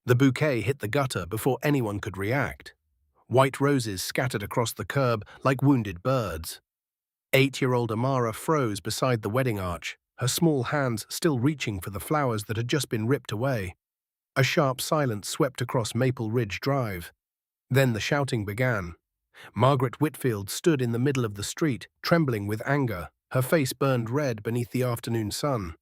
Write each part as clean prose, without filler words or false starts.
The bouquet hit the gutter before anyone could react. White roses scattered across the curb like wounded birds. 8-year-old Amara froze beside the wedding arch, her small hands still reaching for the flowers that had just been ripped away. A sharp silence swept across Maple Ridge Drive. Then the shouting began. Margaret Whitfield stood in the middle of the street, trembling with anger, her face burned red beneath the afternoon sun.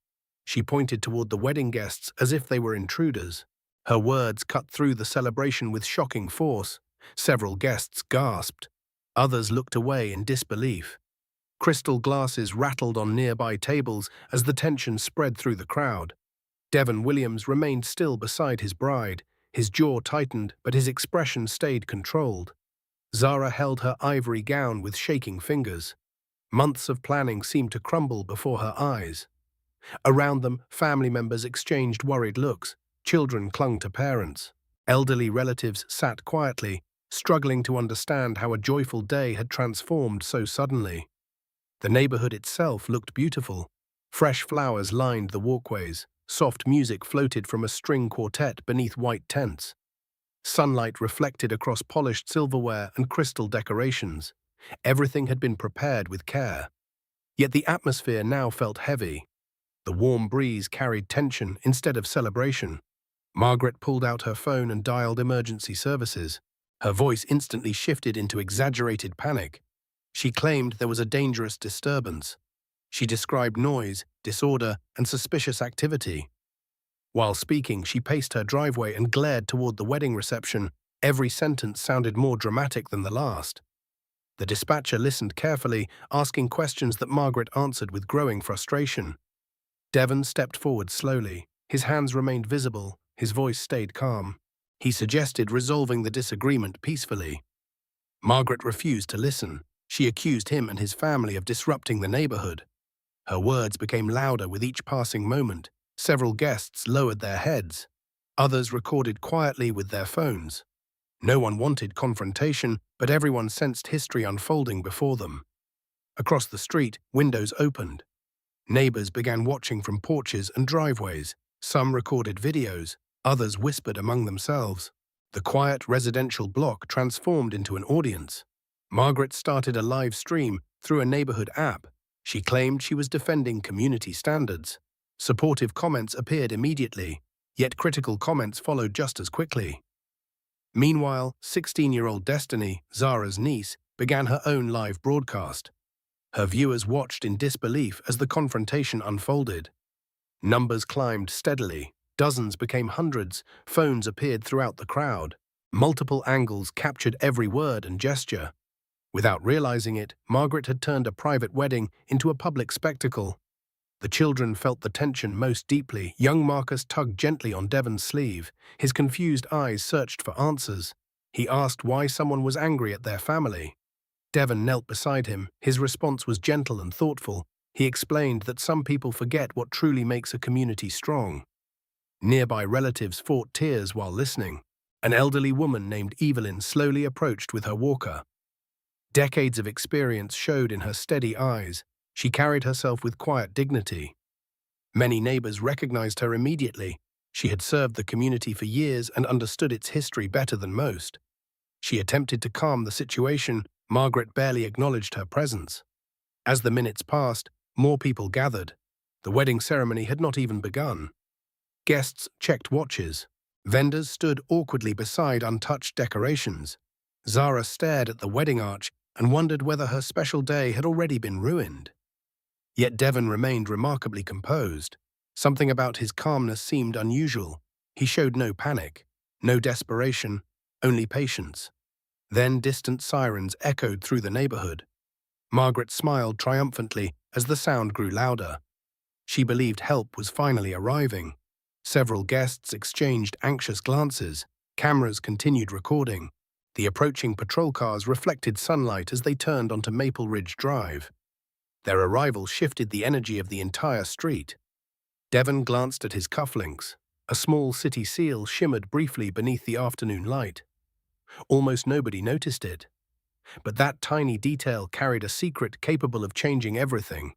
She pointed toward the wedding guests as if they were intruders. Her words cut through the celebration with shocking force. Several guests gasped. Others looked away in disbelief. Crystal glasses rattled on nearby tables as the tension spread through the crowd. Devon Williams remained still beside his bride, his jaw tightened but his expression stayed controlled. Zara held her ivory gown with shaking fingers. Months of planning seemed to crumble before her eyes. Around them, family members exchanged worried looks. Children clung to parents. Elderly relatives sat quietly, struggling to understand how a joyful day had transformed so suddenly. The neighborhood itself looked beautiful. Fresh flowers lined the walkways. Soft music floated from a string quartet beneath white tents. Sunlight reflected across polished silverware and crystal decorations. Everything had been prepared with care. Yet the atmosphere now felt heavy. The warm breeze carried tension instead of celebration. Margaret pulled out her phone and dialed emergency services. Her voice instantly shifted into exaggerated panic. She claimed there was a dangerous disturbance. She described noise, disorder, and suspicious activity. While speaking, she paced her driveway and glared toward the wedding reception. Every sentence sounded more dramatic than the last. The dispatcher listened carefully, asking questions that Margaret answered with growing frustration. Devon stepped forward slowly. His hands remained visible, his voice stayed calm. He suggested resolving the disagreement peacefully. Margaret refused to listen. She accused him and his family of disrupting the neighborhood. Her words became louder with each passing moment. Several guests lowered their heads. Others recorded quietly with their phones. No one wanted confrontation, but everyone sensed history unfolding before them. Across the street, windows opened. Neighbors began watching from porches and driveways. Some recorded videos, others whispered among themselves. The quiet residential block transformed into an audience. Margaret started a live stream through a neighborhood app. She claimed she was defending community standards. Supportive comments appeared immediately, yet critical comments followed just as quickly. Meanwhile, 16-year-old Destiny, Zara's niece, began her own live broadcast. Her viewers watched in disbelief as the confrontation unfolded. Numbers climbed steadily. Dozens became hundreds. Phones appeared throughout the crowd. Multiple angles captured every word and gesture. Without realizing it, Margaret had turned a private wedding into a public spectacle. The children felt the tension most deeply. Young Marcus tugged gently on Devon's sleeve. His confused eyes searched for answers. He asked why someone was angry at their family. Devon knelt beside him. His response was gentle and thoughtful. He explained that some people forget what truly makes a community strong. Nearby relatives fought tears while listening. An elderly woman named Evelyn slowly approached with her walker. Decades of experience showed in her steady eyes. She carried herself with quiet dignity. Many neighbors recognized her immediately. She had served the community for years and understood its history better than most. She attempted to calm the situation. Margaret barely acknowledged her presence. As the minutes passed, more people gathered. The wedding ceremony had not even begun. Guests checked watches. Vendors stood awkwardly beside untouched decorations. Zara stared at the wedding arch and wondered whether her special day had already been ruined. Yet Devon remained remarkably composed. Something about his calmness seemed unusual. He showed no panic, no desperation, only patience. Then distant sirens echoed through the neighborhood. Margaret smiled triumphantly as the sound grew louder. She believed help was finally arriving. Several guests exchanged anxious glances. Cameras continued recording. The approaching patrol cars reflected sunlight as they turned onto Maple Ridge Drive. Their arrival shifted the energy of the entire street. Devon glanced at his cufflinks. A small city seal shimmered briefly beneath the afternoon light. Almost nobody noticed it. But that tiny detail carried a secret capable of changing everything.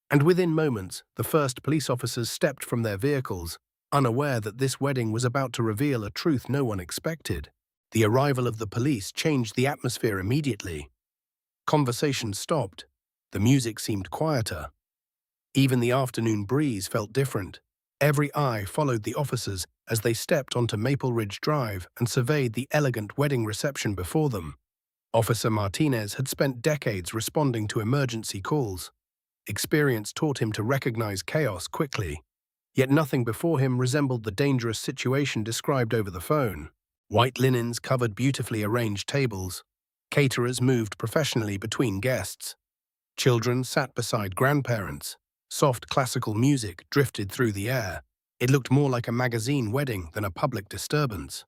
And within moments, the first police officers stepped from their vehicles. unaware that this wedding was about to reveal a truth no one expected. The arrival of the police changed the atmosphere immediately. Conversation stopped. The music seemed quieter. Even the afternoon breeze felt different. Every eye followed the officers as they stepped onto Maple Ridge Drive and surveyed the elegant wedding reception before them. Officer Martinez had spent decades responding to emergency calls. Experience taught him to recognize chaos quickly. Yet nothing before him resembled the dangerous situation described over the phone. White linens covered beautifully arranged tables. Caterers moved professionally between guests. Children sat beside grandparents. Soft classical music drifted through the air. It looked more like a magazine wedding than a public disturbance.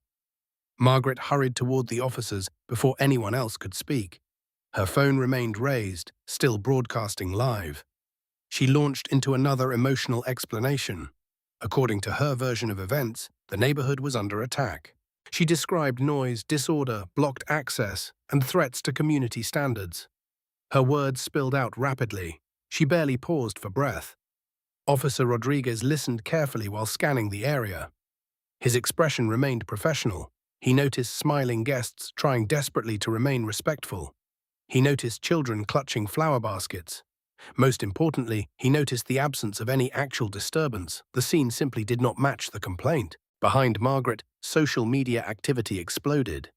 Margaret hurried toward the officers before anyone else could speak. Her phone remained raised, still broadcasting live. She launched into another emotional explanation. According to her version of events, the neighborhood was under attack. She described noise, disorder, blocked access, and threats to community standards. Her words spilled out rapidly. She barely paused for breath. Officer Rodriguez listened carefully while scanning the area. His expression remained professional. He noticed smiling guests trying desperately to remain respectful. He noticed children clutching flower baskets. Most importantly, he noticed the absence of any actual disturbance. The scene simply did not match the complaint. Behind Margaret, social media activity exploded.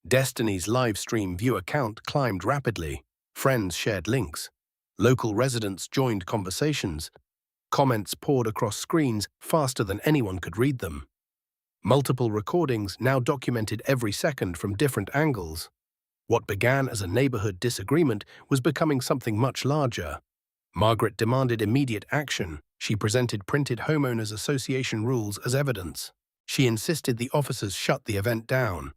Destiny's live stream viewer count climbed rapidly. Friends shared links. Local residents joined conversations. Comments poured across screens faster than anyone could read them. Multiple recordings now documented every second from different angles. What began as a neighborhood disagreement was becoming something much larger. Margaret demanded immediate action. She presented printed homeowners association rules as evidence. She insisted the officers shut the event down.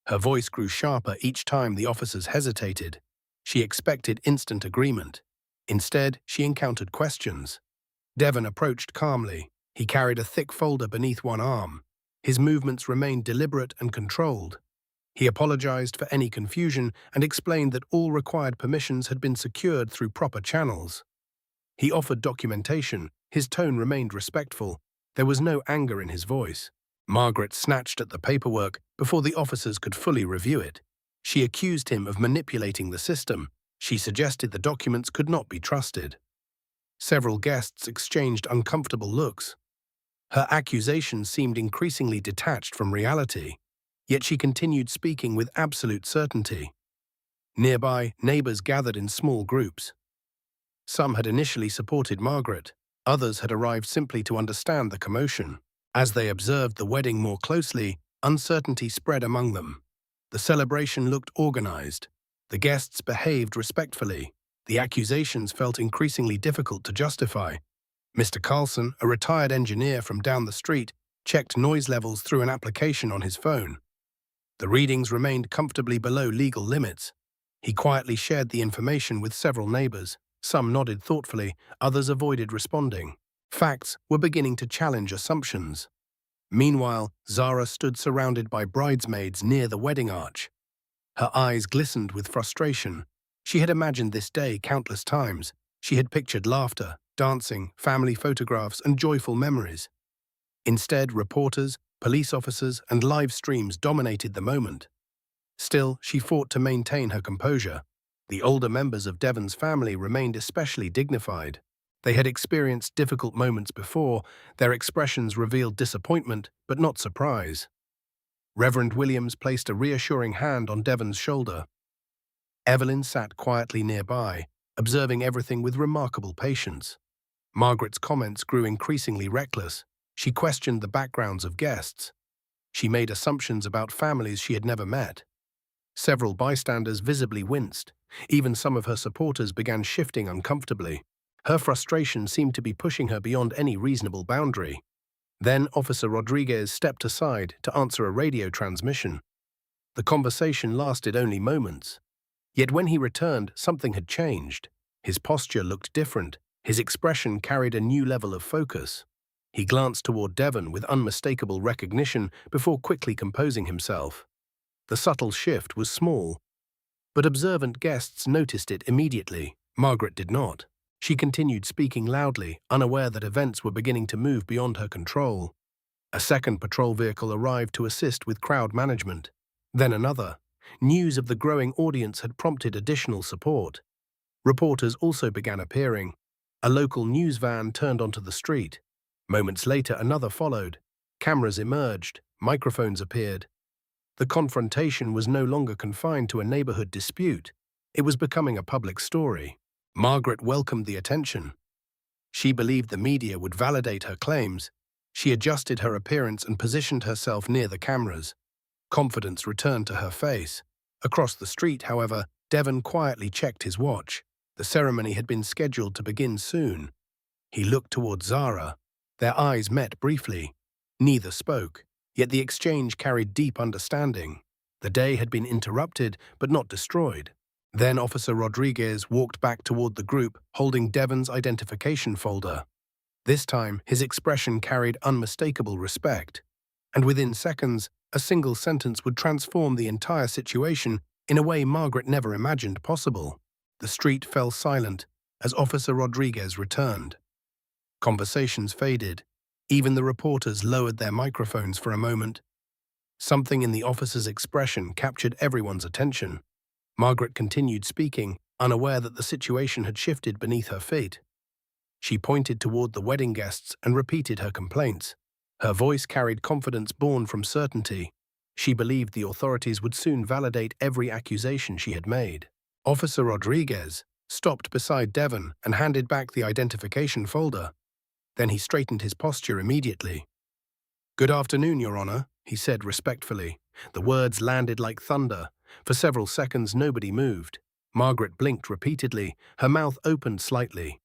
Her voice grew sharper each time the officers hesitated. She expected instant agreement. Instead, she encountered questions. Devon approached calmly. He carried a thick folder beneath one arm. His movements remained deliberate and controlled. He apologized for any confusion and explained that all required permissions had been secured through proper channels. He offered documentation. His tone remained respectful. There was no anger in his voice. Margaret snatched at the paperwork before the officers could fully review it. She accused him of manipulating the system. She suggested the documents could not be trusted. Several guests exchanged uncomfortable looks. Her accusations seemed increasingly detached from reality, yet she continued speaking with absolute certainty. Nearby, neighbors gathered in small groups. Some had initially supported Margaret. Others had arrived simply to understand the commotion. As they observed the wedding more closely, uncertainty spread among them. The celebration looked organized. The guests behaved respectfully. The accusations felt increasingly difficult to justify. Mr. Carlson, a retired engineer from down the street, checked noise levels through an application on his phone. The readings remained comfortably below legal limits. He quietly shared the information with several neighbors. Some nodded thoughtfully, others avoided responding. Facts were beginning to challenge assumptions. Meanwhile, Zara stood surrounded by bridesmaids near the wedding arch. Her eyes glistened with frustration. She had imagined this day countless times. She had pictured laughter, dancing, family photographs, and joyful memories. Instead, reporters, police officers, and live streams dominated the moment. Still, she fought to maintain her composure. The older members of Devon's family remained especially dignified. They had experienced difficult moments before. Their expressions revealed disappointment, but not surprise. Reverend Williams placed a reassuring hand on Devon's shoulder. Evelyn sat quietly nearby, observing everything with remarkable patience. Margaret's comments grew increasingly reckless. She questioned the backgrounds of guests. She made assumptions about families she had never met. Several bystanders visibly winced. Even some of her supporters began shifting uncomfortably. Her frustration seemed to be pushing her beyond any reasonable boundary. Then Officer Rodriguez stepped aside to answer a radio transmission. The conversation lasted only moments. Yet when he returned, something had changed. His posture looked different. His expression carried a new level of focus. He glanced toward Devon with unmistakable recognition before quickly composing himself. The subtle shift was small, but observant guests noticed it immediately. Margaret did not. She continued speaking loudly, unaware that events were beginning to move beyond her control. A second patrol vehicle arrived to assist with crowd management. Then another. News of the growing audience had prompted additional support. Reporters also began appearing. A local news van turned onto the street. Moments later, another followed. Cameras emerged. Microphones appeared. The confrontation was no longer confined to a neighborhood dispute. It was becoming a public story. Margaret welcomed the attention. She believed the media would validate her claims. She adjusted her appearance and positioned herself near the cameras. Confidence returned to her face. Across the street, however, Devon quietly checked his watch. The ceremony had been scheduled to begin soon. He looked toward Zara. Their eyes met briefly. Neither spoke, yet the exchange carried deep understanding. The day had been interrupted, but not destroyed. Then Officer Rodriguez walked back toward the group, holding Devon's identification folder. This time, his expression carried unmistakable respect. And within seconds, a single sentence would transform the entire situation in a way Margaret never imagined possible. The street fell silent as Officer Rodriguez returned. Conversations faded. Even the reporters lowered their microphones for a moment. Something in the officer's expression captured everyone's attention. Margaret continued speaking, unaware that the situation had shifted beneath her feet. She pointed toward the wedding guests and repeated her complaints. Her voice carried confidence born from certainty. She believed the authorities would soon validate every accusation she had made. Officer Rodriguez stopped beside Devon and handed back the identification folder. Then he straightened his posture immediately. "Good afternoon, Your Honor," he said respectfully. The words landed like thunder. For several seconds, nobody moved. Margaret blinked repeatedly, her mouth opened slightly.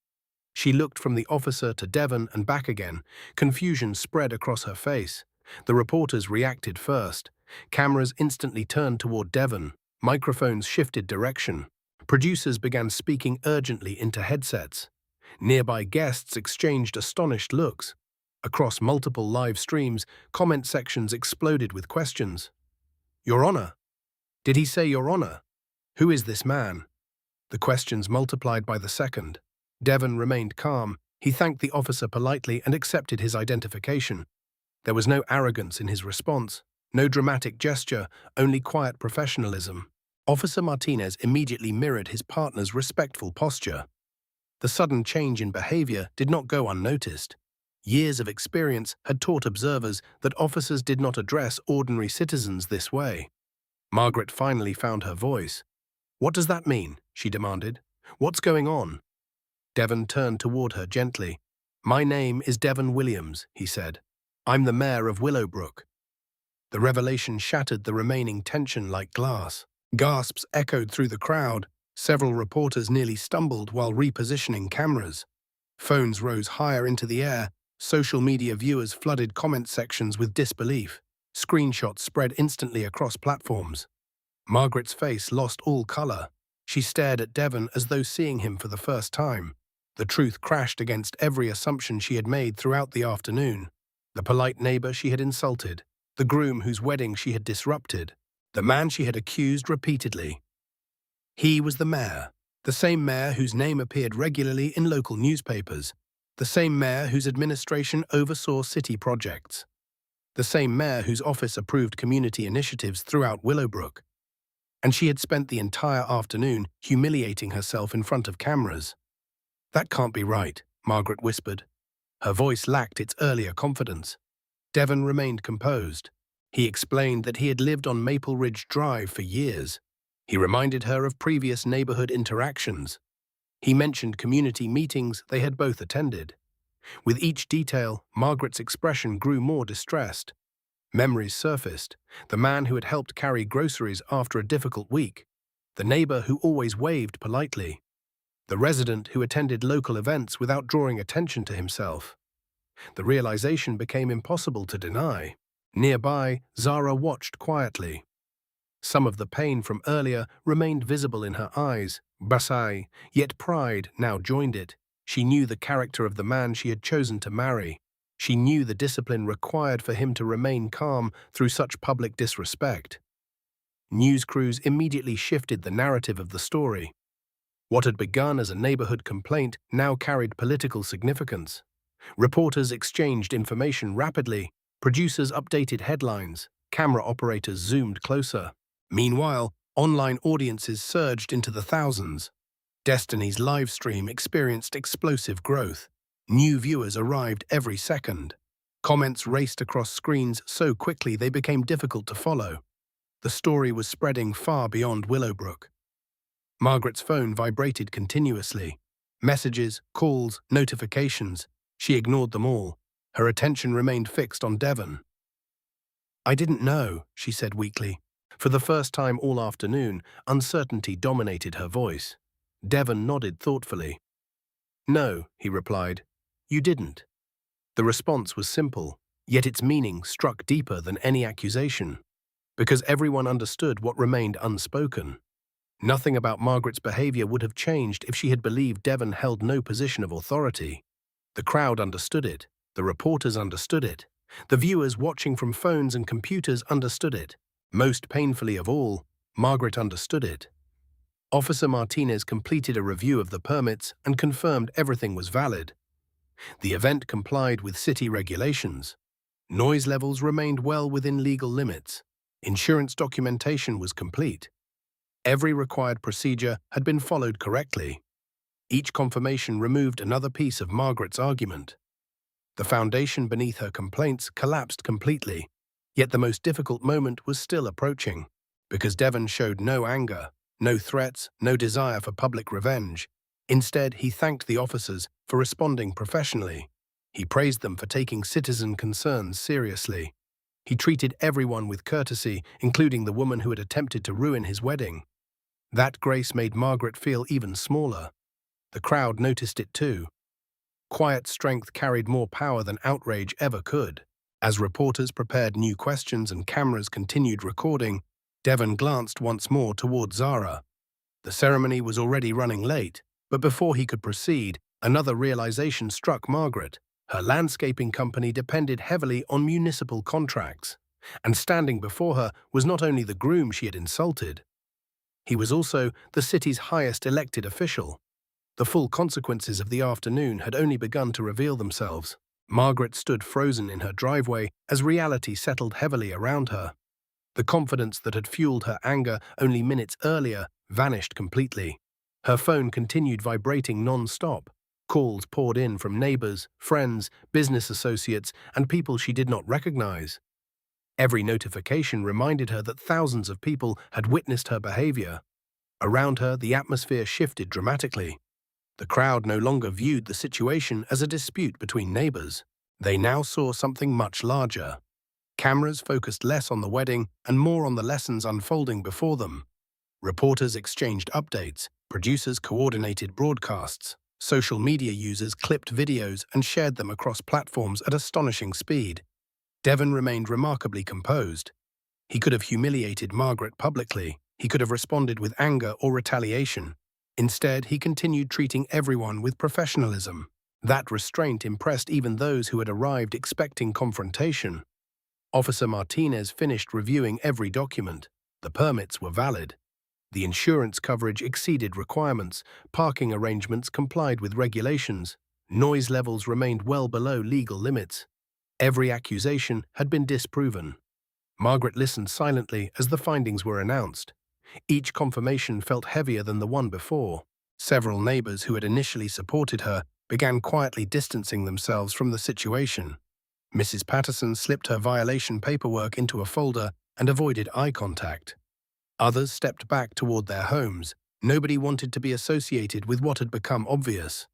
She looked from the officer to Devon and back again. Confusion spread across her face. The reporters reacted first. Cameras instantly turned toward Devon. Microphones shifted direction. Producers began speaking urgently into headsets. Nearby guests exchanged astonished looks. Across multiple live streams, comment sections exploded with questions. "Your Honor? Did he say Your Honor? Who is this man?" The questions multiplied by the second. Devon remained calm. He thanked the officer politely and accepted his identification. There was no arrogance in his response, no dramatic gesture, only quiet professionalism. Officer Martinez immediately mirrored his partner's respectful posture. The sudden change in behavior did not go unnoticed. Years of experience had taught observers that officers did not address ordinary citizens this way. Margaret finally found her voice. "What does that mean?" she demanded. "What's going on?" Devon turned toward her gently. "My name is Devon Williams," he said. "I'm the mayor of Willowbrook." The revelation shattered the remaining tension like glass. Gasps echoed through the crowd. Several reporters nearly stumbled while repositioning cameras. Phones rose higher into the air. Social media viewers flooded comment sections with disbelief. Screenshots spread instantly across platforms. Margaret's face lost all color. She stared at Devon as though seeing him for the first time. The truth crashed against every assumption she had made throughout the afternoon. The polite neighbor she had insulted, the groom whose wedding she had disrupted, the man she had accused repeatedly. He was the mayor, the same mayor whose name appeared regularly in local newspapers, the same mayor whose administration oversaw city projects, the same mayor whose office approved community initiatives throughout Willowbrook. And she had spent the entire afternoon humiliating herself in front of cameras. "That can't be right," Margaret whispered. Her voice lacked its earlier confidence. Devon remained composed. He explained that he had lived on Maple Ridge Drive for years. He reminded her of previous neighborhood interactions. He mentioned community meetings they had both attended. With each detail, Margaret's expression grew more distressed. Memories surfaced. The man who had helped carry groceries after a difficult week. The neighbor who always waved politely. The resident who attended local events without drawing attention to himself. The realization became impossible to deny. Nearby, Zara watched quietly. Some of the pain from earlier remained visible in her eyes, Basai, yet pride now joined it. She knew the character of the man she had chosen to marry. She knew the discipline required for him to remain calm through such public disrespect. News crews immediately shifted the narrative of the story. What had begun as a neighborhood complaint now carried political significance. Reporters exchanged information rapidly. Producers updated headlines, camera operators zoomed closer. Meanwhile, online audiences surged into the thousands. Destiny's live stream experienced explosive growth. New viewers arrived every second. Comments raced across screens so quickly they became difficult to follow. The story was spreading far beyond Willowbrook. Margaret's phone vibrated continuously. Messages, calls, notifications. She ignored them all. Her attention remained fixed on Devon. "I didn't know," she said weakly. For the first time all afternoon, uncertainty dominated her voice. Devon nodded thoughtfully. "No," he replied, "you didn't." The response was simple, yet its meaning struck deeper than any accusation, because everyone understood what remained unspoken. Nothing about Margaret's behavior would have changed if she had believed Devon held no position of authority. The crowd understood it. The reporters understood it. The viewers watching from phones and computers understood it. Most painfully of all, Margaret understood it. Officer Martinez completed a review of the permits and confirmed everything was valid. The event complied with city regulations. Noise levels remained well within legal limits. Insurance documentation was complete. Every required procedure had been followed correctly. Each confirmation removed another piece of Margaret's argument. The foundation beneath her complaints collapsed completely, yet the most difficult moment was still approaching, because Devon showed no anger, no threats, no desire for public revenge. Instead, he thanked the officers for responding professionally. He praised them for taking citizen concerns seriously. He treated everyone with courtesy, including the woman who had attempted to ruin his wedding. That grace made Margaret feel even smaller. The crowd noticed it too. Quiet strength carried more power than outrage ever could. As reporters prepared new questions and cameras continued recording, Devon glanced once more toward Zara. The ceremony was already running late, but before he could proceed, another realization struck Margaret. Her landscaping company depended heavily on municipal contracts, and standing before her was not only the groom she had insulted. He was also the city's highest elected official. The full consequences of the afternoon had only begun to reveal themselves. Margaret stood frozen in her driveway as reality settled heavily around her. The confidence that had fueled her anger only minutes earlier vanished completely. Her phone continued vibrating non-stop. Calls poured in from neighbors, friends, business associates, and people she did not recognize. Every notification reminded her that thousands of people had witnessed her behavior. Around her, the atmosphere shifted dramatically. The crowd no longer viewed the situation as a dispute between neighbors. They now saw something much larger. Cameras focused less on the wedding and more on the lessons unfolding before them. Reporters exchanged updates, producers coordinated broadcasts, social media users clipped videos and shared them across platforms at astonishing speed. Devon remained remarkably composed. He could have humiliated Margaret publicly. He could have responded with anger or retaliation. Instead, he continued treating everyone with professionalism. That restraint impressed even those who had arrived expecting confrontation. Officer Martinez finished reviewing every document. The permits were valid. The insurance coverage exceeded requirements. Parking arrangements complied with regulations. Noise levels remained well below legal limits. Every accusation had been disproven. Margaret listened silently as the findings were announced. Each confirmation felt heavier than the one before. Several neighbors who had initially supported her began quietly distancing themselves from the situation. Mrs. Patterson slipped her violation paperwork into a folder and avoided eye contact. Others stepped back toward their homes. Nobody wanted to be associated with what had become obvious.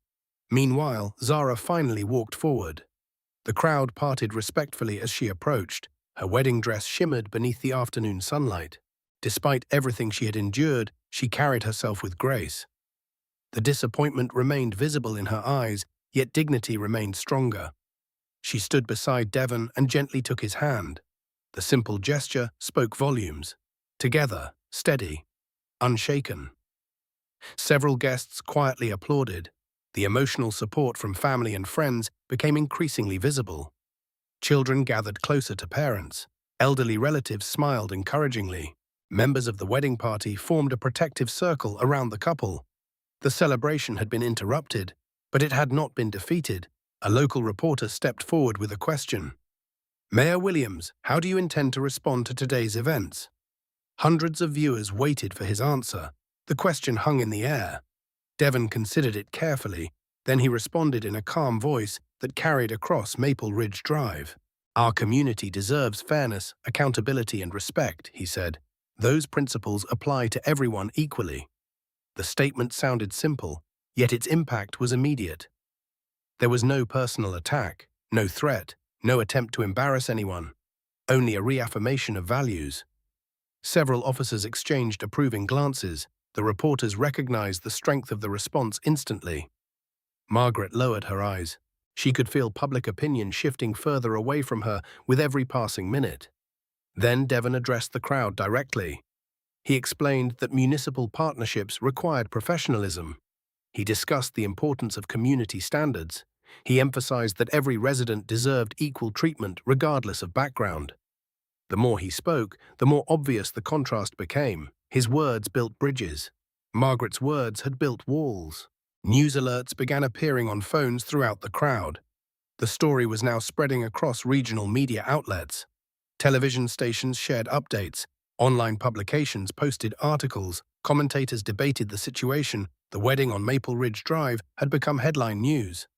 Meanwhile, Zara finally walked forward. The crowd parted respectfully as she approached. Her wedding dress shimmered beneath the afternoon sunlight. Despite everything she had endured, she carried herself with grace. The disappointment remained visible in her eyes, yet dignity remained stronger. She stood beside Devon and gently took his hand. The simple gesture spoke volumes. Together, steady, unshaken. Several guests quietly applauded. The emotional support from family and friends became increasingly visible. Children gathered closer to parents. Elderly relatives smiled encouragingly. Members of the wedding party formed a protective circle around the couple. The celebration had been interrupted, but it had not been defeated. A local reporter stepped forward with a question. Mayor Williams, how do you intend to respond to today's events? Hundreds of viewers waited for his answer. The question hung in the air. Devon considered it carefully, then he responded in a calm voice that carried across Maple Ridge Drive. Our community deserves fairness, accountability, and respect, he said. Those principles apply to everyone equally. The statement sounded simple, yet its impact was immediate. There was no personal attack, no threat, no attempt to embarrass anyone, only a reaffirmation of values. Several officers exchanged approving glances. The reporters recognized the strength of the response instantly. Margaret lowered her eyes. She could feel public opinion shifting further away from her with every passing minute. Then Devon addressed the crowd directly. He explained that municipal partnerships required professionalism. He discussed the importance of community standards. He emphasized that every resident deserved equal treatment regardless of background. The more he spoke, the more obvious the contrast became. His words built bridges. Margaret's words had built walls. News alerts began appearing on phones throughout the crowd. The story was now spreading across regional media outlets. Television stations shared updates. Online publications posted articles. Commentators debated the situation. The wedding on Maple Ridge Drive had become headline news.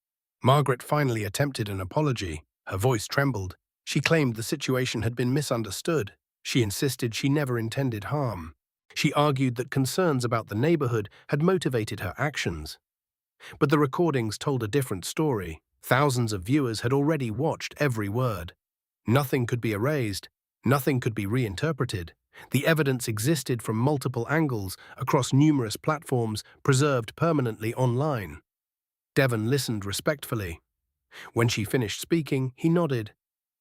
Margaret finally attempted an apology. Her voice trembled. She claimed the situation had been misunderstood. She insisted she never intended harm. She argued that concerns about the neighborhood had motivated her actions. But the recordings told a different story. Thousands of viewers had already watched every word. Nothing could be erased. Nothing could be reinterpreted. The evidence existed from multiple angles, across numerous platforms, preserved permanently online. Devon listened respectfully. When she finished speaking, he nodded.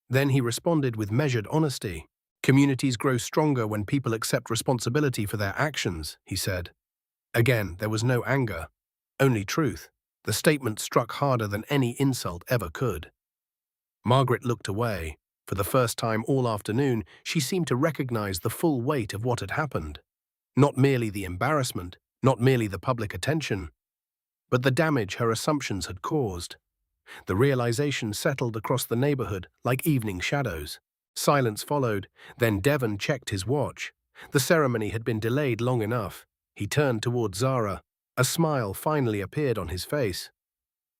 Then he responded with measured honesty. Communities grow stronger when people accept responsibility for their actions, he said. Again, there was no anger, only truth. The statement struck harder than any insult ever could. Margaret looked away. For the first time all afternoon, she seemed to recognize the full weight of what had happened. Not merely the embarrassment, not merely the public attention, but the damage her assumptions had caused. The realization settled across the neighborhood like evening shadows. Silence followed, then Devon checked his watch. The ceremony had been delayed long enough. He turned toward Zara. A smile finally appeared on his face.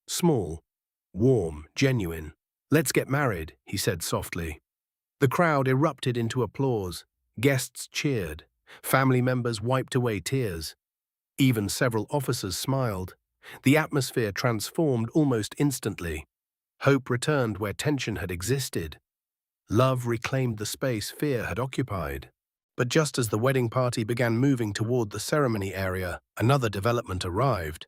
Small, warm, genuine. "Let's get married," he said softly. The crowd erupted into applause. Guests cheered. Family members wiped away tears. Even several officers smiled. The atmosphere transformed almost instantly. Hope returned where tension had existed. Love reclaimed the space fear had occupied. But just as the wedding party began moving toward the ceremony area, another development arrived.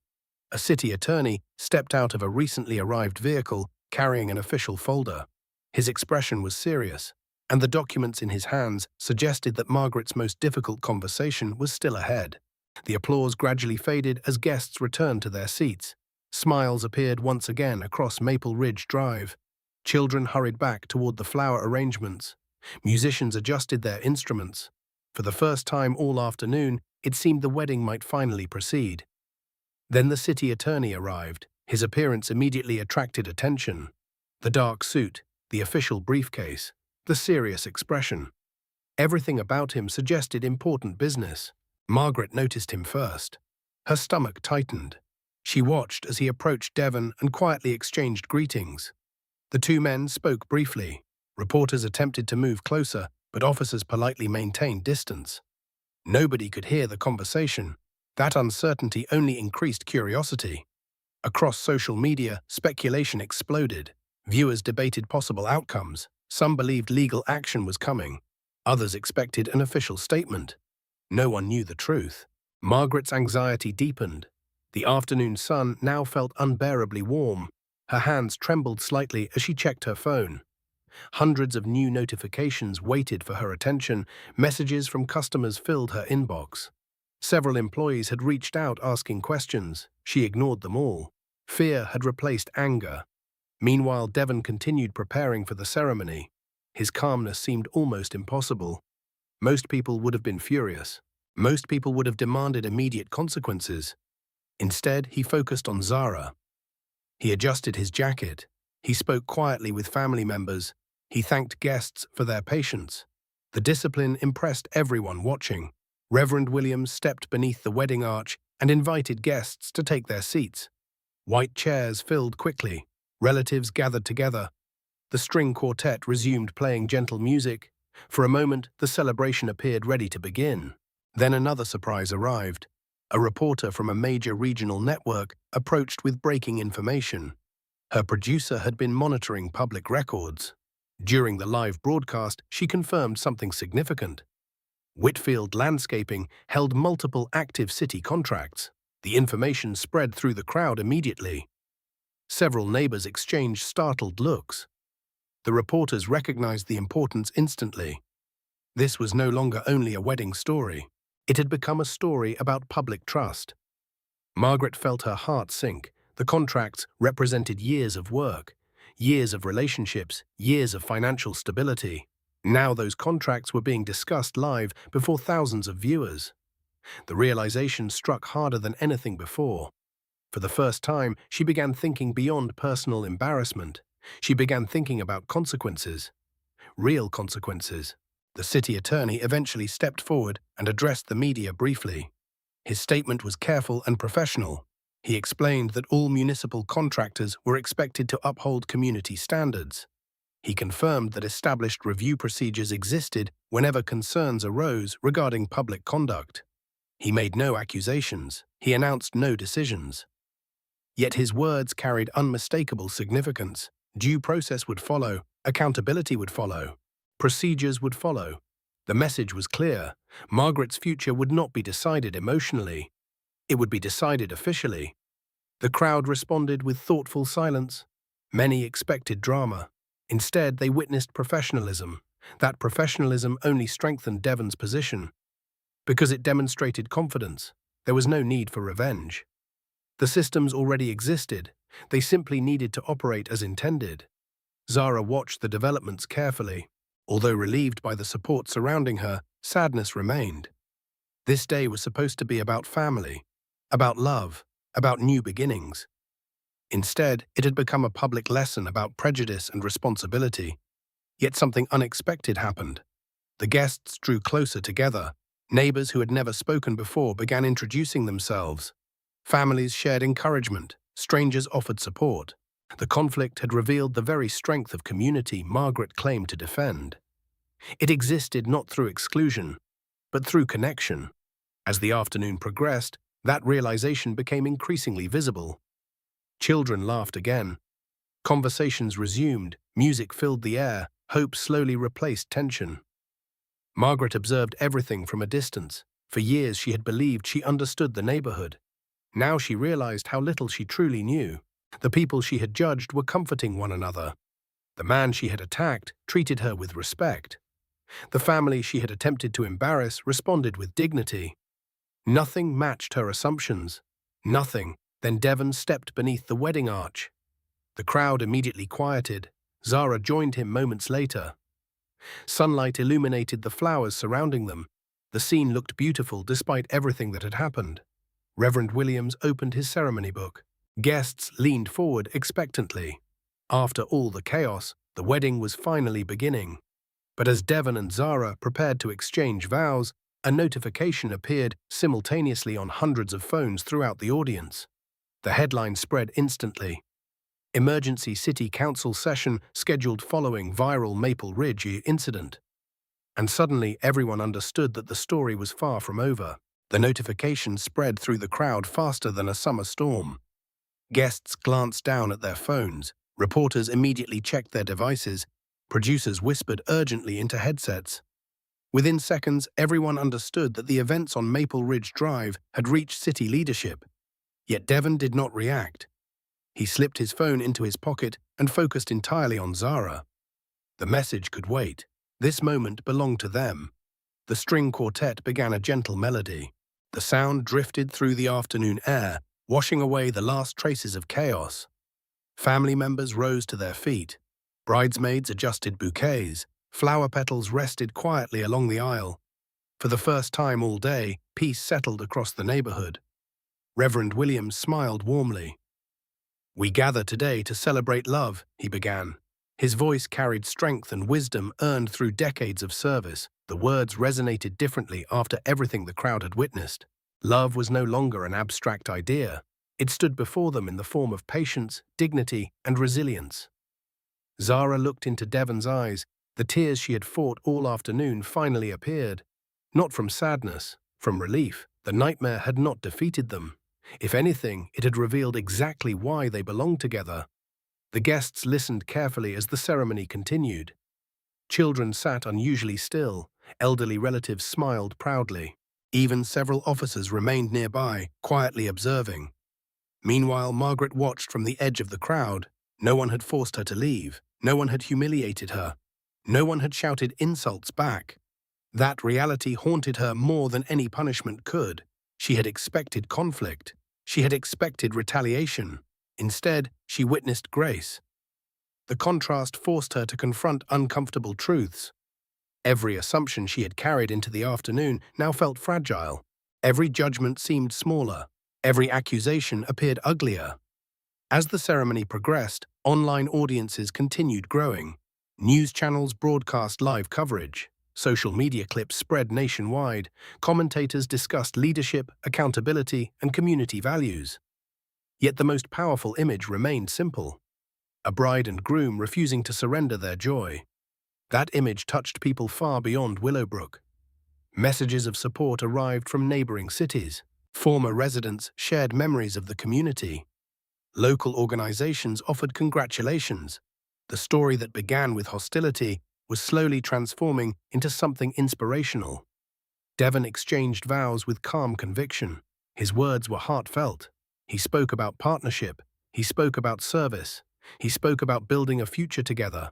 A city attorney stepped out of a recently arrived vehicle carrying an official folder. His expression was serious, and the documents in his hands suggested that Margaret's most difficult conversation was still ahead. The applause gradually faded as guests returned to their seats. Smiles appeared once again across Maple Ridge Drive. Children hurried back toward the flower arrangements. Musicians adjusted their instruments. For the first time all afternoon, it seemed the wedding might finally proceed. Then the city attorney arrived. His appearance immediately attracted attention. The dark suit, the official briefcase, the serious expression. Everything about him suggested important business. Margaret noticed him first. Her stomach tightened. She watched as he approached Devon and quietly exchanged greetings. The two men spoke briefly. Reporters attempted to move closer, but officers politely maintained distance. Nobody could hear the conversation. That uncertainty only increased curiosity. Across social media, speculation exploded. Viewers debated possible outcomes. Some believed legal action was coming. Others expected an official statement. No one knew the truth. Margaret's anxiety deepened. The afternoon sun now felt unbearably warm. Her hands trembled slightly as she checked her phone. Hundreds of new notifications waited for her attention. Messages from customers filled her inbox. Several employees had reached out asking questions. She ignored them all. Fear had replaced anger. Meanwhile, Devon continued preparing for the ceremony. His calmness seemed almost impossible. Most people would have been furious. Most people would have demanded immediate consequences. Instead, he focused on Zara. He adjusted his jacket. He spoke quietly with family members. He thanked guests for their patience. The discipline impressed everyone watching. Reverend Williams stepped beneath the wedding arch and invited guests to take their seats. White chairs filled quickly. Relatives gathered together. The string quartet resumed playing gentle music. For a moment, the celebration appeared ready to begin. Then another surprise arrived. A reporter from a major regional network approached with breaking information. Her producer had been monitoring public records. During the live broadcast, she confirmed something significant. Whitfield Landscaping held multiple active city contracts. The information spread through the crowd immediately. Several neighbors exchanged startled looks. The reporters recognized the importance instantly. This was no longer only a wedding story. It had become a story about public trust. Margaret felt her heart sink. The contracts represented years of work, years of relationships, years of financial stability. Now those contracts were being discussed live before thousands of viewers. The realization struck harder than anything before. For the first time, she began thinking beyond personal embarrassment. She began thinking about consequences. Real consequences. The city attorney eventually stepped forward and addressed the media briefly. His statement was careful and professional. He explained that all municipal contractors were expected to uphold community standards. He confirmed that established review procedures existed whenever concerns arose regarding public conduct. He made no accusations. He announced no decisions. Yet his words carried unmistakable significance. Due process would follow, accountability would follow, procedures would follow. The message was clear. Margaret's future would not be decided emotionally. It would be decided officially. The crowd responded with thoughtful silence. Many expected drama. Instead, they witnessed professionalism. That professionalism only strengthened Devon's position. Because it demonstrated confidence, there was no need for revenge. The systems already existed. They simply needed to operate as intended. Zara watched the developments carefully. Although relieved by the support surrounding her, sadness remained. This day was supposed to be about family, about love, about new beginnings. Instead, it had become a public lesson about prejudice and responsibility. Yet something unexpected happened. The guests drew closer together. Neighbors who had never spoken before began introducing themselves. Families shared encouragement. Strangers offered support. The conflict had revealed the very strength of community Margaret claimed to defend. It existed not through exclusion, but through connection. As the afternoon progressed, that realization became increasingly visible. Children laughed again. Conversations resumed, music filled the air, hope slowly replaced tension. Margaret observed everything from a distance. For years she had believed she understood the neighborhood. Now she realized how little she truly knew. The people she had judged were comforting one another. The man she had attacked treated her with respect. The family she had attempted to embarrass responded with dignity. Nothing matched her assumptions. Nothing. Then Devon stepped beneath the wedding arch. The crowd immediately quieted. Zara joined him moments later. Sunlight illuminated the flowers surrounding them. The scene looked beautiful despite everything that had happened. Reverend Williams opened his ceremony book. Guests leaned forward expectantly. After all the chaos, the wedding was finally beginning. But as Devon and Zara prepared to exchange vows, a notification appeared simultaneously on hundreds of phones throughout the audience. The headline spread instantly. Emergency City Council session scheduled following viral Maple Ridge incident. And suddenly everyone understood that the story was far from over. The notification spread through the crowd faster than a summer storm. Guests glanced down at their phones. Reporters immediately checked their devices. Producers whispered urgently into headsets. Within seconds, everyone understood that the events on Maple Ridge Drive had reached city leadership. Yet Devon did not react. He slipped his phone into his pocket and focused entirely on Zara. The message could wait. This moment belonged to them. The string quartet began a gentle melody. The sound drifted through the afternoon air, washing away the last traces of chaos. Family members rose to their feet. Bridesmaids adjusted bouquets. Flower petals rested quietly along the aisle. For the first time all day, peace settled across the neighborhood. Reverend Williams smiled warmly. "We gather today to celebrate love," he began. His voice carried strength and wisdom earned through decades of service. The words resonated differently after everything the crowd had witnessed. Love was no longer an abstract idea. It stood before them in the form of patience, dignity, and resilience. Zara looked into Devon's eyes. The tears she had fought all afternoon finally appeared. Not from sadness, from relief. The nightmare had not defeated them. If anything, it had revealed exactly why they belonged together. The guests listened carefully as the ceremony continued. Children sat unusually still. Elderly relatives smiled proudly. Even several officers remained nearby, quietly observing. Meanwhile, Margaret watched from the edge of the crowd. No one had forced her to leave. No one had humiliated her. No one had shouted insults back. That reality haunted her more than any punishment could. She had expected conflict. She had expected retaliation. Instead, she witnessed grace. The contrast forced her to confront uncomfortable truths. Every assumption she had carried into the afternoon now felt fragile. Every judgment seemed smaller. Every accusation appeared uglier. As the ceremony progressed, online audiences continued growing. News channels broadcast live coverage. Social media clips spread nationwide. Commentators discussed leadership, accountability, and community values. Yet the most powerful image remained simple: a bride and groom refusing to surrender their joy. That image touched people far beyond Willowbrook. Messages of support arrived from neighboring cities. Former residents shared memories of the community. Local organizations offered congratulations. The story that began with hostility was slowly transforming into something inspirational. Devon exchanged vows with calm conviction. His words were heartfelt. He spoke about partnership. He spoke about service. He spoke about building a future together.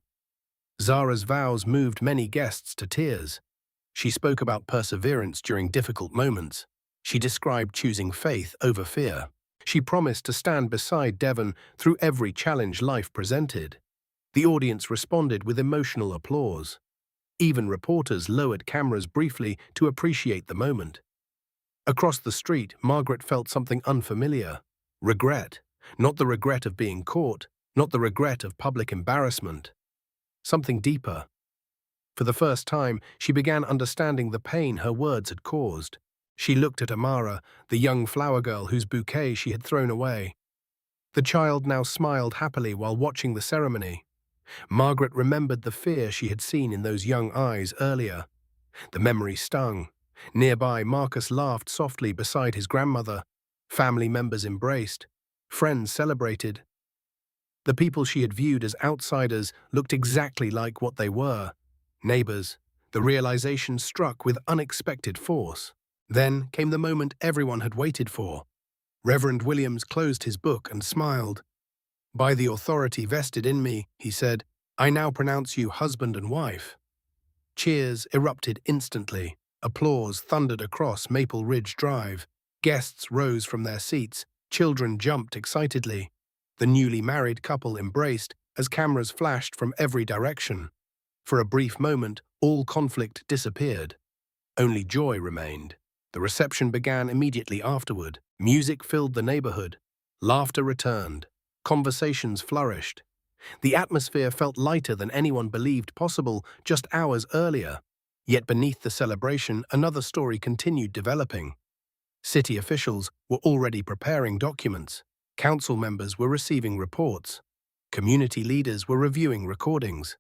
Zara's vows moved many guests to tears. She spoke about perseverance during difficult moments. She described choosing faith over fear. She promised to stand beside Devon through every challenge life presented. The audience responded with emotional applause. Even reporters lowered cameras briefly to appreciate the moment. Across the street, Margaret felt something unfamiliar. Regret. Not the regret of being caught, not the regret of public embarrassment. Something deeper. For the first time, she began understanding the pain her words had caused. She looked at Amara, the young flower girl whose bouquet she had thrown away. The child now smiled happily while watching the ceremony. Margaret remembered the fear she had seen in those young eyes earlier. The memory stung. Nearby, Marcus laughed softly beside his grandmother. Family members embraced. Friends celebrated. The people she had viewed as outsiders looked exactly like what they were: neighbors. The realization struck with unexpected force. Then came the moment everyone had waited for. Reverend Williams closed his book and smiled. "By the authority vested in me," he said, "I now pronounce you husband and wife." Cheers erupted instantly. Applause thundered across Maple Ridge Drive. Guests rose from their seats. Children jumped excitedly. The newly married couple embraced as cameras flashed from every direction. For a brief moment, all conflict disappeared. Only joy remained. The reception began immediately afterward. Music filled the neighborhood. Laughter returned. Conversations flourished. The atmosphere felt lighter than anyone believed possible just hours earlier. Yet beneath the celebration, another story continued developing. City officials were already preparing documents. Council members were receiving reports. Community leaders were reviewing recordings.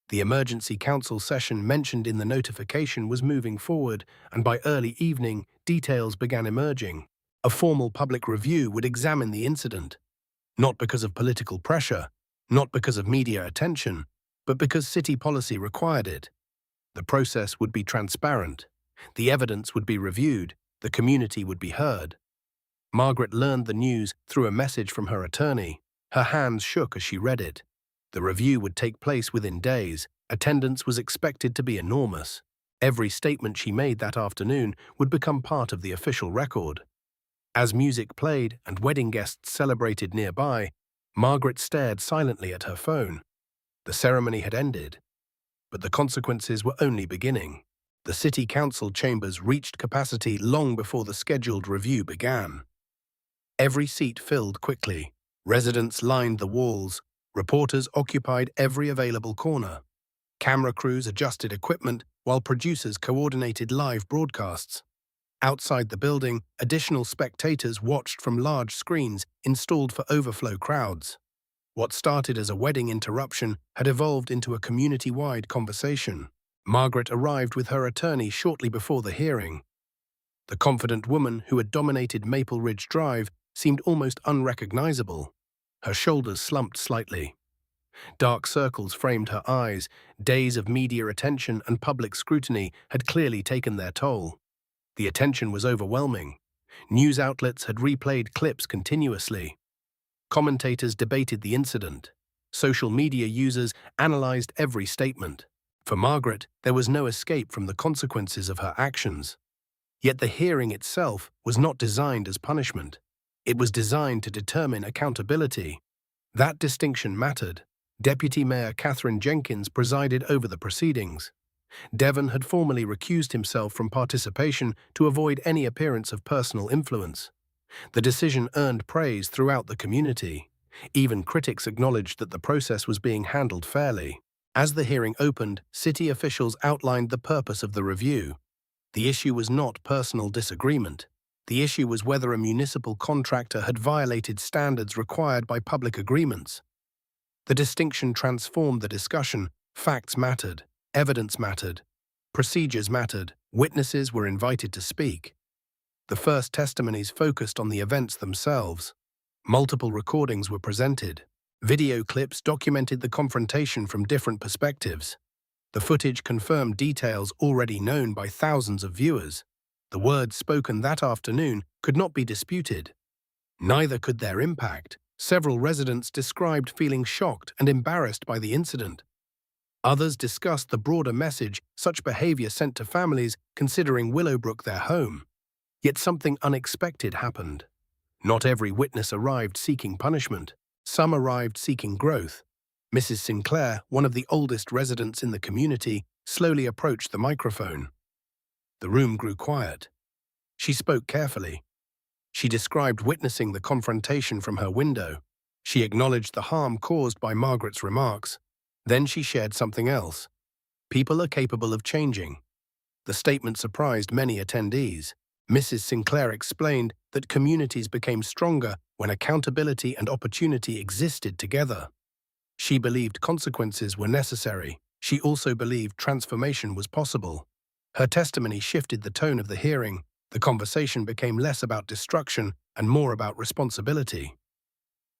The emergency council session mentioned in the notification was moving forward, and by early evening, details began emerging. A formal public review would examine the incident. Not because of political pressure, not because of media attention, but because city policy required it. The process would be transparent. The evidence would be reviewed. The community would be heard. Margaret learned the news through a message from her attorney. Her hands shook as she read it. The review would take place within days. Attendance was expected to be enormous. Every statement she made that afternoon would become part of the official record. As music played and wedding guests celebrated nearby, Margaret stared silently at her phone. The ceremony had ended, but the consequences were only beginning. The city council chambers reached capacity long before the scheduled review began. Every seat filled quickly. Residents lined the walls. Reporters occupied every available corner. Camera crews adjusted equipment while producers coordinated live broadcasts. Outside the building, additional spectators watched from large screens installed for overflow crowds. What started as a wedding interruption had evolved into a community-wide conversation. Margaret arrived with her attorney shortly before the hearing. The confident woman who had dominated Maple Ridge Drive seemed almost unrecognizable. Her shoulders slumped slightly. Dark circles framed her eyes. Days of media attention and public scrutiny had clearly taken their toll. The attention was overwhelming. News outlets had replayed clips continuously. Commentators debated the incident. Social media users analyzed every statement. For Margaret, there was no escape from the consequences of her actions. Yet the hearing itself was not designed as punishment. It was designed to determine accountability. That distinction mattered. Deputy Mayor Catherine Jenkins presided over the proceedings. Devon had formally recused himself from participation to avoid any appearance of personal influence. The decision earned praise throughout the community. Even critics acknowledged that the process was being handled fairly. As the hearing opened, city officials outlined the purpose of the review. The issue was not personal disagreement. The issue was whether a municipal contractor had violated standards required by public agreements. The distinction transformed the discussion. Facts mattered, evidence mattered, procedures mattered, witnesses were invited to speak. The first testimonies focused on the events themselves. Multiple recordings were presented. Video clips documented the confrontation from different perspectives. The footage confirmed details already known by thousands of viewers. The words spoken that afternoon could not be disputed. Neither could their impact. Several residents described feeling shocked and embarrassed by the incident. Others discussed the broader message such behavior sent to families considering Willowbrook their home. Yet something unexpected happened. Not every witness arrived seeking punishment. Some arrived seeking growth. Mrs. Sinclair, one of the oldest residents in the community, slowly approached the microphone. The room grew quiet. She spoke carefully. She described witnessing the confrontation from her window. She acknowledged the harm caused by Margaret's remarks. Then she shared something else. People are capable of changing. The statement surprised many attendees. Mrs. Sinclair explained that communities became stronger when accountability and opportunity existed together. She believed consequences were necessary. She also believed transformation was possible. Her testimony shifted the tone of the hearing. The conversation became less about destruction and more about responsibility.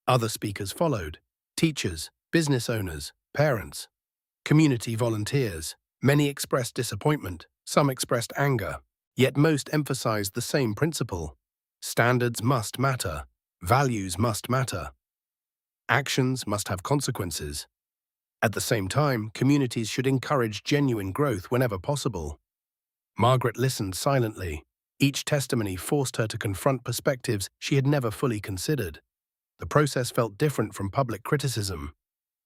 Other speakers followed: teachers, business owners, parents, community volunteers. Many expressed disappointment, some expressed anger, yet most emphasized the same principle. Standards must matter. Values must matter. Actions must have consequences. At the same time, communities should encourage genuine growth whenever possible. Margaret listened silently. Each testimony forced her to confront perspectives she had never fully considered. The process felt different from public criticism.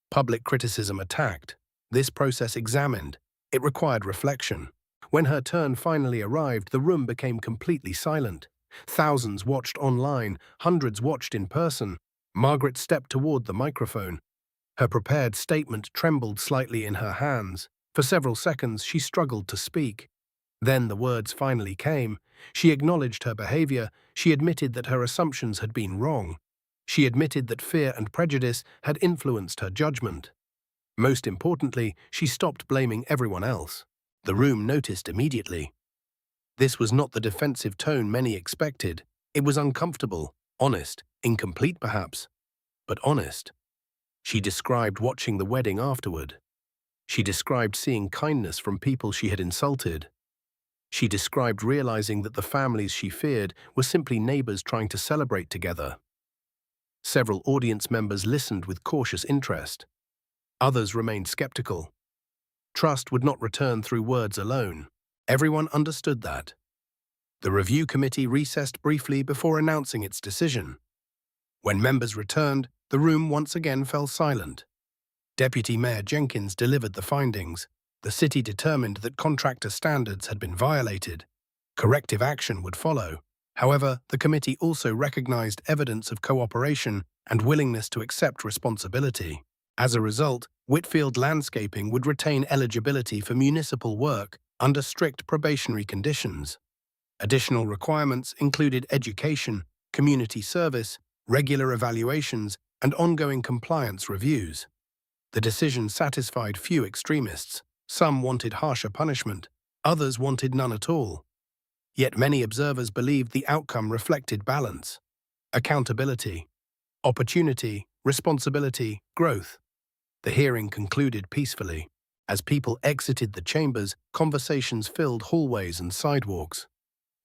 Public criticism attacked. This process examined. It required reflection. When her turn finally arrived, the room became completely silent. Thousands watched online, hundreds watched in person. Margaret stepped toward the microphone. Her prepared statement trembled slightly in her hands. For several seconds, she struggled to speak. Then the words finally came. She acknowledged her behavior. She admitted that her assumptions had been wrong. She admitted that fear and prejudice had influenced her judgment. Most importantly, she stopped blaming everyone else. The room noticed immediately. This was not the defensive tone many expected. It was uncomfortable, honest, incomplete perhaps, but honest. She described watching the wedding afterward. She described seeing kindness from people she had insulted. She described realizing that the families she feared were simply neighbors trying to celebrate together. Several audience members listened with cautious interest. Others remained skeptical. Trust would not return through words alone. Everyone understood that. The review committee recessed briefly before announcing its decision. When members returned, the room once again fell silent. Deputy Mayor Jenkins delivered the findings. The city determined that contractor standards had been violated. Corrective action would follow. However, the committee also recognized evidence of cooperation and willingness to accept responsibility. As a result, Whitfield Landscaping would retain eligibility for municipal work under strict probationary conditions. Additional requirements included education, community service, regular evaluations, and ongoing compliance reviews. The decision satisfied few extremists. Some wanted harsher punishment, others wanted none at all. Yet many observers believed the outcome reflected balance, accountability, opportunity, responsibility, growth. The hearing concluded peacefully. As people exited the chambers, conversations filled hallways and sidewalks.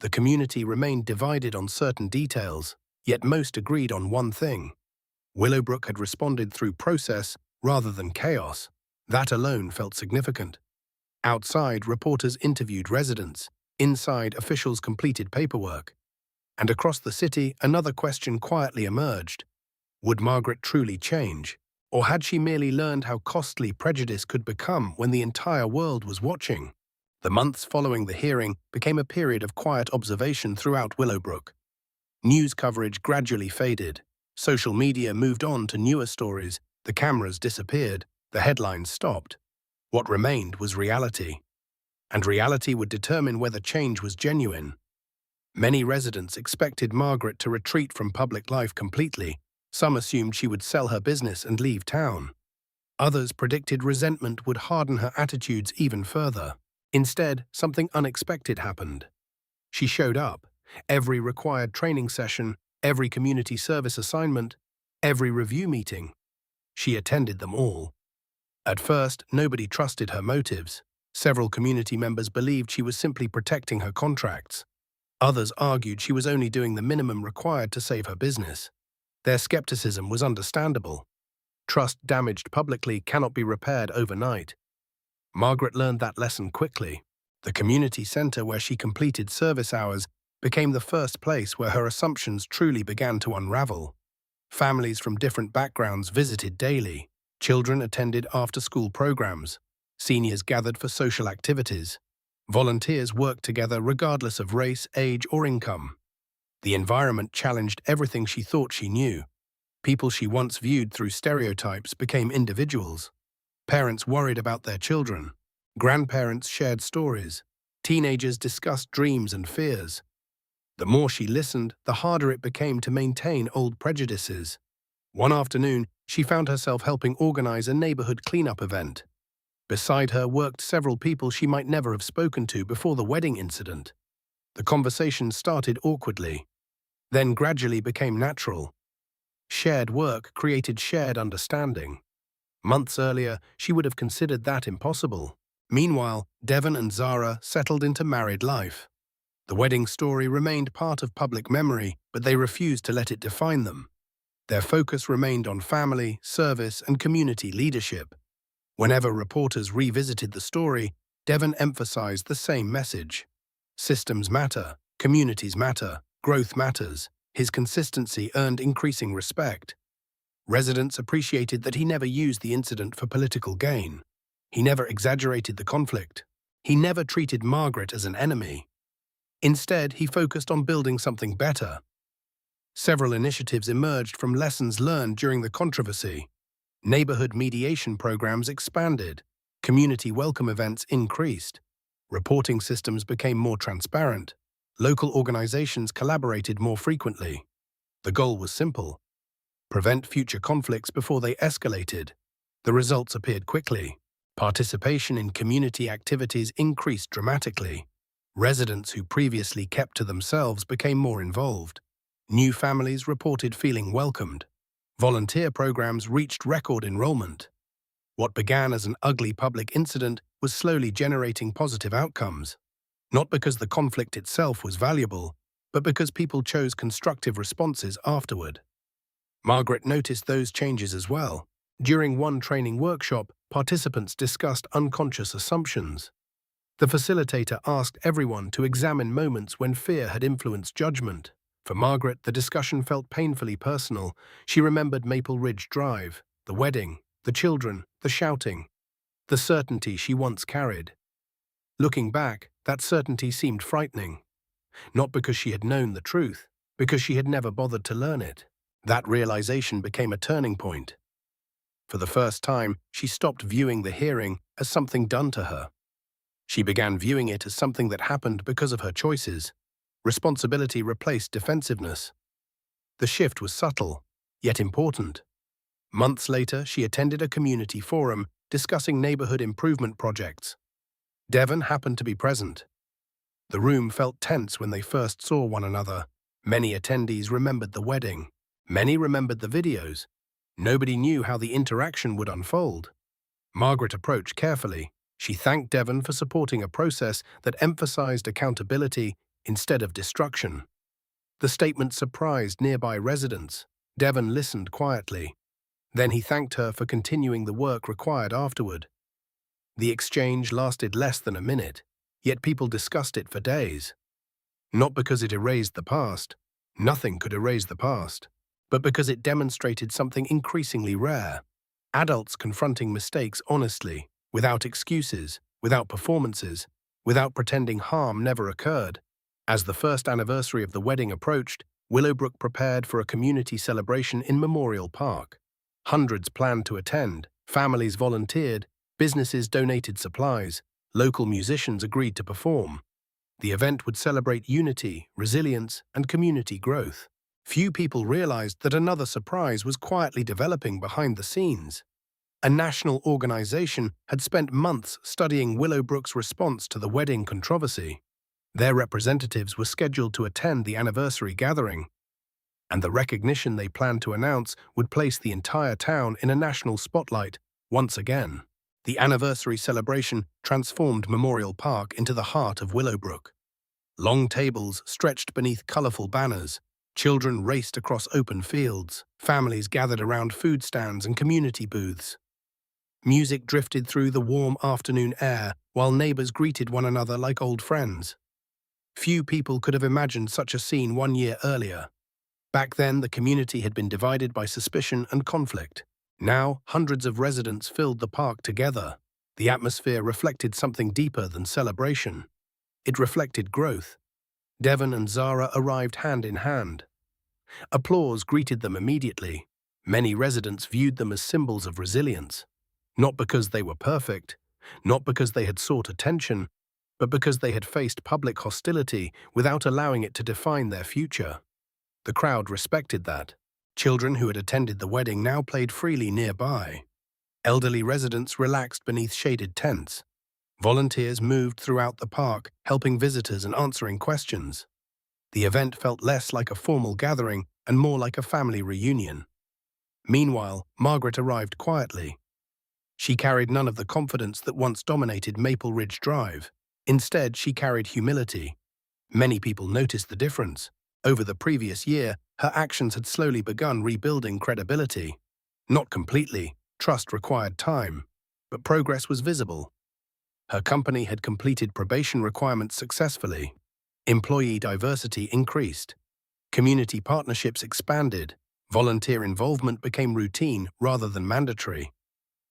The community remained divided on certain details, yet most agreed on one thing. Willowbrook had responded through process rather than chaos. That alone felt significant. Outside, reporters interviewed residents. Inside, officials completed paperwork. And across the city, another question quietly emerged. Would Margaret truly change? Or had she merely learned how costly prejudice could become when the entire world was watching? The months following the hearing became a period of quiet observation throughout Willowbrook. News coverage gradually faded. Social media moved on to newer stories. The cameras disappeared. The headlines stopped. What remained was reality. And reality would determine whether change was genuine. Many residents expected Margaret to retreat from public life completely. Some assumed she would sell her business and leave town. Others predicted resentment would harden her attitudes even further. Instead, something unexpected happened. She showed up. Every required training session, every community service assignment, every review meeting. She attended them all. At first, nobody trusted her motives. Several community members believed she was simply protecting her contracts. Others argued she was only doing the minimum required to save her business. Their skepticism was understandable. Trust damaged publicly cannot be repaired overnight. Margaret learned that lesson quickly. The community center where she completed service hours became the first place where her assumptions truly began to unravel. Families from different backgrounds visited daily. Children attended after-school programs. Seniors gathered for social activities. Volunteers worked together regardless of race, age, or income. The environment challenged everything she thought she knew. People she once viewed through stereotypes became individuals. Parents worried about their children. Grandparents shared stories. Teenagers discussed dreams and fears. The more she listened, the harder it became to maintain old prejudices. One afternoon, she found herself helping organize a neighborhood cleanup event. Beside her worked several people she might never have spoken to before the wedding incident. The conversation started awkwardly, then gradually became natural. Shared work created shared understanding. Months earlier, she would have considered that impossible. Meanwhile, Devon and Zara settled into married life. The wedding story remained part of public memory, but they refused to let it define them. Their focus remained on family, service, and community leadership. Whenever reporters revisited the story, Devon emphasized the same message. Systems matter, communities matter, growth matters. His consistency earned increasing respect. Residents appreciated that he never used the incident for political gain. He never exaggerated the conflict. He never treated Margaret as an enemy. Instead, he focused on building something better. Several initiatives emerged from lessons learned during the controversy. Neighborhood mediation programs expanded. Community welcome events increased. Reporting systems became more transparent. Local organizations collaborated more frequently. The goal was simple: prevent future conflicts before they escalated. The results appeared quickly. Participation in community activities increased dramatically. Residents who previously kept to themselves became more involved. New families reported feeling welcomed. Volunteer programs reached record enrollment. What began as an ugly public incident was slowly generating positive outcomes. Not because the conflict itself was valuable, but because people chose constructive responses afterward. Margaret noticed those changes as well. During one training workshop, participants discussed unconscious assumptions. The facilitator asked everyone to examine moments when fear had influenced judgment. For Margaret, the discussion felt painfully personal. She remembered Maple Ridge Drive, the wedding, the children, the shouting, the certainty she once carried. Looking back, that certainty seemed frightening. Not because she had known the truth, because she had never bothered to learn it. That realization became a turning point. For the first time, she stopped viewing the hearing as something done to her. She began viewing it as something that happened because of her choices. Responsibility replaced defensiveness. The shift was subtle, yet important. Months later, she attended a community forum discussing neighborhood improvement projects. Devon happened to be present. The room felt tense when they first saw one another. Many attendees remembered the wedding. Many remembered the videos. Nobody knew how the interaction would unfold. Margaret approached carefully. She thanked Devon for supporting a process that emphasized accountability instead of destruction. The statement surprised nearby residents. Devon listened quietly. Then he thanked her for continuing the work required afterward. The exchange lasted less than a minute, yet people discussed it for days. Not because it erased the past, nothing could erase the past, but because it demonstrated something increasingly rare. Adults confronting mistakes honestly, without excuses, without performances, without pretending harm never occurred. As the first anniversary of the wedding approached, Willowbrook prepared for a community celebration in Memorial Park. Hundreds planned to attend, families volunteered, businesses donated supplies, local musicians agreed to perform. The event would celebrate unity, resilience, and community growth. Few people realized that another surprise was quietly developing behind the scenes. A national organization had spent months studying Willowbrook's response to the wedding controversy. Their representatives were scheduled to attend the anniversary gathering, and the recognition they planned to announce would place the entire town in a national spotlight once again. The anniversary celebration transformed Memorial Park into the heart of Willowbrook. Long tables stretched beneath colorful banners. Children raced across open fields. Families gathered around food stands and community booths. Music drifted through the warm afternoon air while neighbors greeted one another like old friends. Few people could have imagined such a scene 1 year earlier. Back then, the community had been divided by suspicion and conflict. Now, hundreds of residents filled the park together. The atmosphere reflected something deeper than celebration. It reflected growth. Devon and Zara arrived hand in hand. Applause greeted them immediately. Many residents viewed them as symbols of resilience. Not because they were perfect, not because they had sought attention, but because they had faced public hostility without allowing it to define their future. The crowd respected that. Children who had attended the wedding now played freely nearby. Elderly residents relaxed beneath shaded tents. Volunteers moved throughout the park, helping visitors and answering questions. The event felt less like a formal gathering and more like a family reunion. Meanwhile, Margaret arrived quietly. She carried none of the confidence that once dominated Maple Ridge Drive. Instead, she carried humility. Many people noticed the difference. Over the previous year, her actions had slowly begun rebuilding credibility. Not completely, trust required time, but progress was visible. Her company had completed probation requirements successfully. Employee diversity increased. Community partnerships expanded. Volunteer involvement became routine rather than mandatory.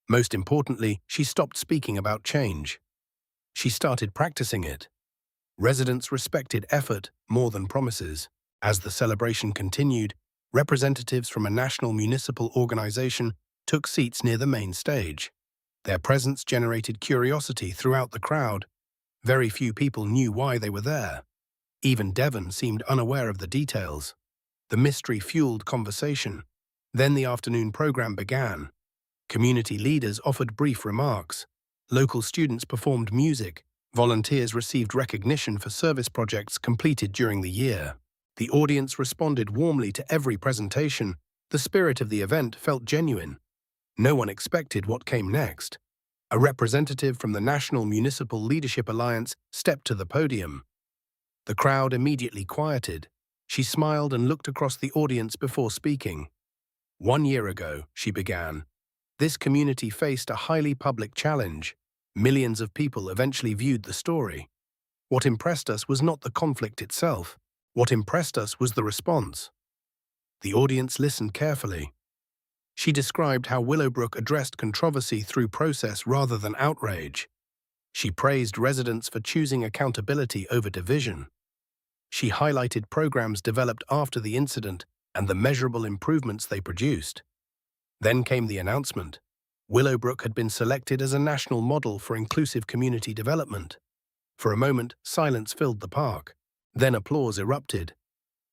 Most importantly, she stopped speaking about change. She started practicing it. Residents respected effort more than promises. As the celebration continued, representatives from a national municipal organization took seats near the main stage. Their presence generated curiosity throughout the crowd. Very few people knew why they were there. Even Devon seemed unaware of the details. The mystery fueled conversation. Then the afternoon program began. Community leaders offered brief remarks. Local students performed music. Volunteers received recognition for service projects completed during the year. The audience responded warmly to every presentation. The spirit of the event felt genuine. No one expected what came next. A representative from the National Municipal Leadership Alliance stepped to the podium. The crowd immediately quieted. She smiled and looked across the audience before speaking. 1 year ago, she began, this community faced a highly public challenge. Millions of people eventually viewed the story. What impressed us was not the conflict itself. What impressed us was the response. The audience listened carefully. She described how Willowbrook addressed controversy through process rather than outrage. She praised residents for choosing accountability over division. She highlighted programs developed after the incident and the measurable improvements they produced. Then came the announcement. Willowbrook had been selected as a national model for inclusive community development. For a moment, silence filled the park. Then applause erupted.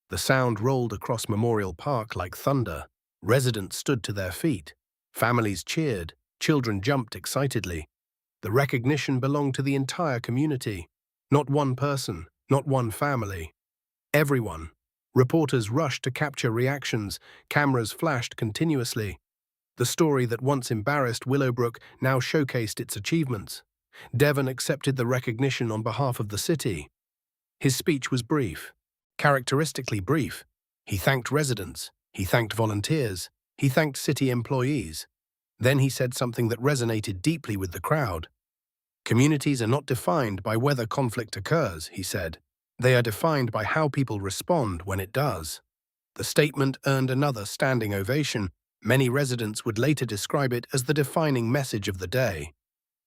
The sound rolled across Memorial Park like thunder. Residents stood to their feet. Families cheered. Children jumped excitedly. The recognition belonged to the entire community. Not one person, not one family. Everyone. Reporters rushed to capture reactions. Cameras flashed continuously. The story that once embarrassed Willowbrook now showcased its achievements. Devon accepted the recognition on behalf of the city. His speech was brief, characteristically brief. He thanked residents, he thanked volunteers, he thanked city employees. Then he said something that resonated deeply with the crowd. Communities are not defined by whether conflict occurs, he said. They are defined by how people respond when it does. The statement earned another standing ovation. Many residents would later describe it as the defining message of the day.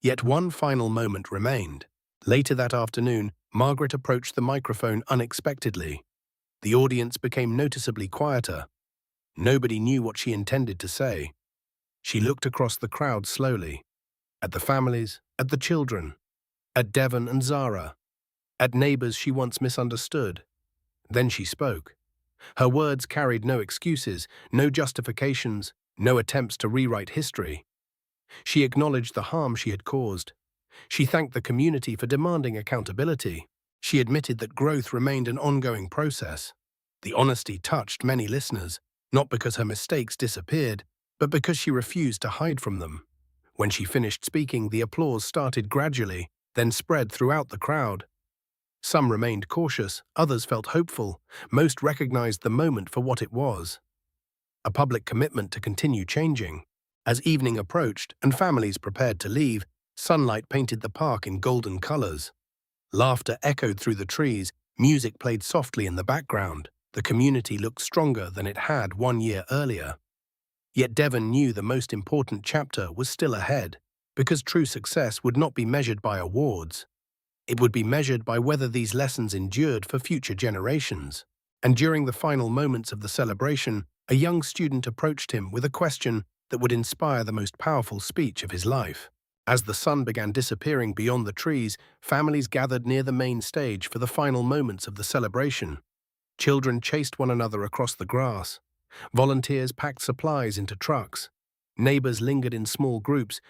Yet one final moment remained. Later that afternoon, Margaret approached the microphone unexpectedly. The audience became noticeably quieter. Nobody knew what she intended to say. She looked across the crowd slowly. At the families, at the children, at Devon and Zara, at neighbors she once misunderstood. Then she spoke. Her words carried no excuses, no justifications, no attempts to rewrite history. She acknowledged the harm she had caused. She thanked the community for demanding accountability. She admitted that growth remained an ongoing process. The honesty touched many listeners, not because her mistakes disappeared, but because she refused to hide from them. When she finished speaking, the applause started gradually, then spread throughout the crowd. Some remained cautious, others felt hopeful. Most recognized the moment for what it was. A public commitment to continue changing. As evening approached and families prepared to leave, sunlight painted the park in golden colors. Laughter echoed through the trees, music played softly in the background. The community looked stronger than it had 1 year earlier. Yet Devon knew the most important chapter was still ahead, because true success would not be measured by awards. It would be measured by whether these lessons endured for future generations. And during the final moments of the celebration, a young student approached him with a question that would inspire the most powerful speech of his life. As the sun began disappearing beyond the trees, families gathered near the main stage for the final moments of the celebration. Children chased one another across the grass. Volunteers packed supplies into trucks. Neighbors lingered in small groups,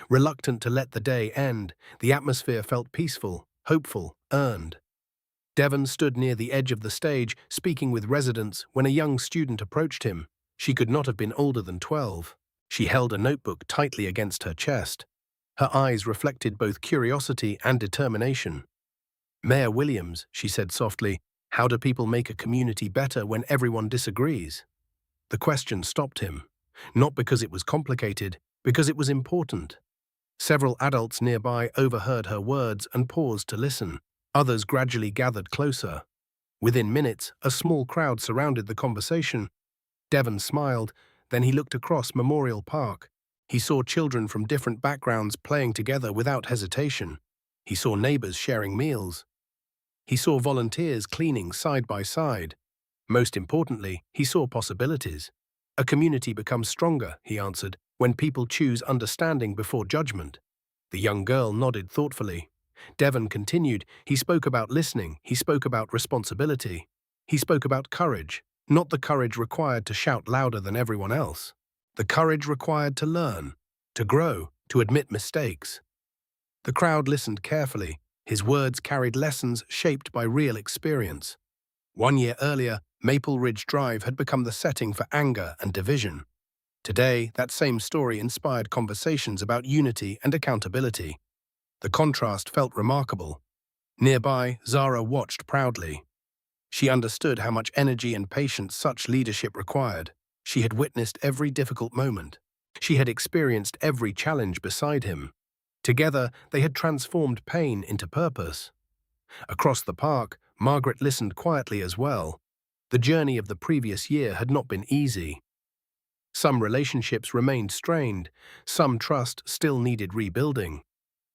reluctant to let the day end. The atmosphere felt peaceful, hopeful, earned. Devon stood near the edge of the stage, speaking with residents, when a young student approached him. She could not have been older than 12. She held a notebook tightly against her chest. Her eyes reflected both curiosity and determination. "Mayor Williams," she said softly, "how do people make a community better when everyone disagrees?" The question stopped him, not because it was complicated, because it was important. Several adults nearby overheard her words and paused to listen. Others gradually gathered closer. Within minutes, a small crowd surrounded the conversation. Devon smiled, then he looked across Memorial Park. He saw children from different backgrounds playing together without hesitation. He saw neighbors sharing meals. He saw volunteers cleaning side by side. Most importantly, he saw possibilities. "A community becomes stronger," he answered, "when people choose understanding before judgment." The young girl nodded thoughtfully. Devon continued. He spoke about listening. He spoke about responsibility. He spoke about courage, not the courage required to shout louder than everyone else. The courage required to learn, to grow, to admit mistakes. The crowd listened carefully. His words carried lessons shaped by real experience. 1 year earlier, Maple Ridge Drive had become the setting for anger and division. Today, that same story inspired conversations about unity and accountability. The contrast felt remarkable. Nearby, Zara watched proudly. She understood how much energy and patience such leadership required. She had witnessed every difficult moment. She had experienced every challenge beside him. Together, they had transformed pain into purpose. Across the park, Margaret listened quietly as well. The journey of the previous year had not been easy. Some relationships remained strained. Some trust still needed rebuilding.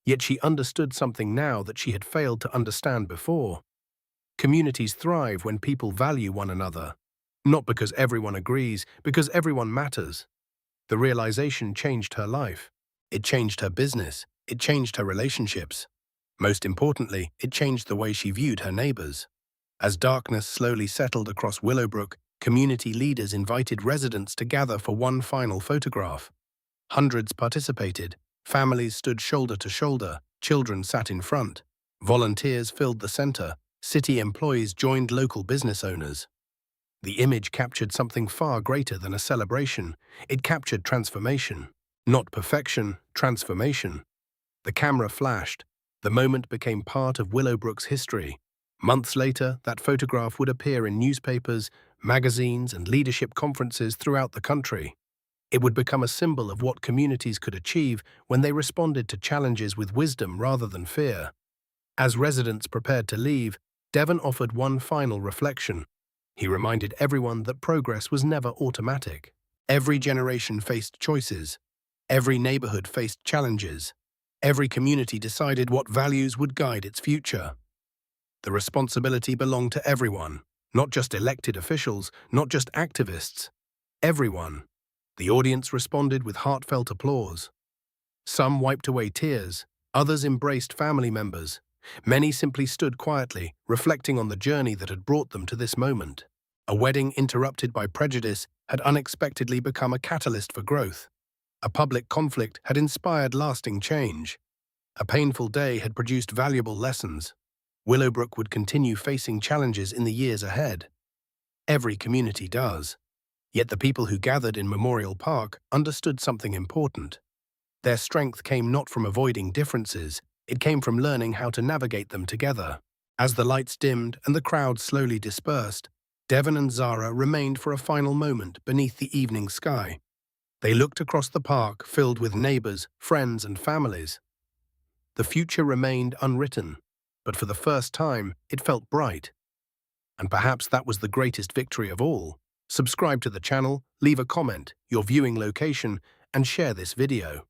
Yet she understood something now that she had failed to understand before. Communities thrive when people value one another. Not because everyone agrees, because everyone matters. The realization changed her life. It changed her business. It changed her relationships. Most importantly, it changed the way she viewed her neighbors. As darkness slowly settled across Willowbrook, community leaders invited residents to gather for one final photograph. Hundreds participated. Families stood shoulder to shoulder. Children sat in front. Volunteers filled the center. City employees joined local business owners. The image captured something far greater than a celebration. It captured transformation. Not perfection, transformation. The camera flashed. The moment became part of Willowbrook's history. Months later, that photograph would appear in newspapers, magazines, and leadership conferences throughout the country. It would become a symbol of what communities could achieve when they responded to challenges with wisdom rather than fear. As residents prepared to leave, Devon offered one final reflection. He reminded everyone that progress was never automatic. Every generation faced choices. Every neighborhood faced challenges. Every community decided what values would guide its future. The responsibility belonged to everyone, not just elected officials, not just activists. Everyone. The audience responded with heartfelt applause. Some wiped away tears, others embraced family members. Many simply stood quietly, reflecting on the journey that had brought them to this moment. A wedding interrupted by prejudice had unexpectedly become a catalyst for growth. A public conflict had inspired lasting change. A painful day had produced valuable lessons. Willowbrook would continue facing challenges in the years ahead. Every community does. Yet the people who gathered in Memorial Park understood something important. Their strength came not from avoiding differences, it came from learning how to navigate them together. As the lights dimmed and the crowd slowly dispersed, Devon and Zara remained for a final moment beneath the evening sky. They looked across the park filled with neighbors, friends, and families. The future remained unwritten, but for the first time, it felt bright. And perhaps that was the greatest victory of all. Subscribe to the channel, leave a comment, your viewing location, and share this video.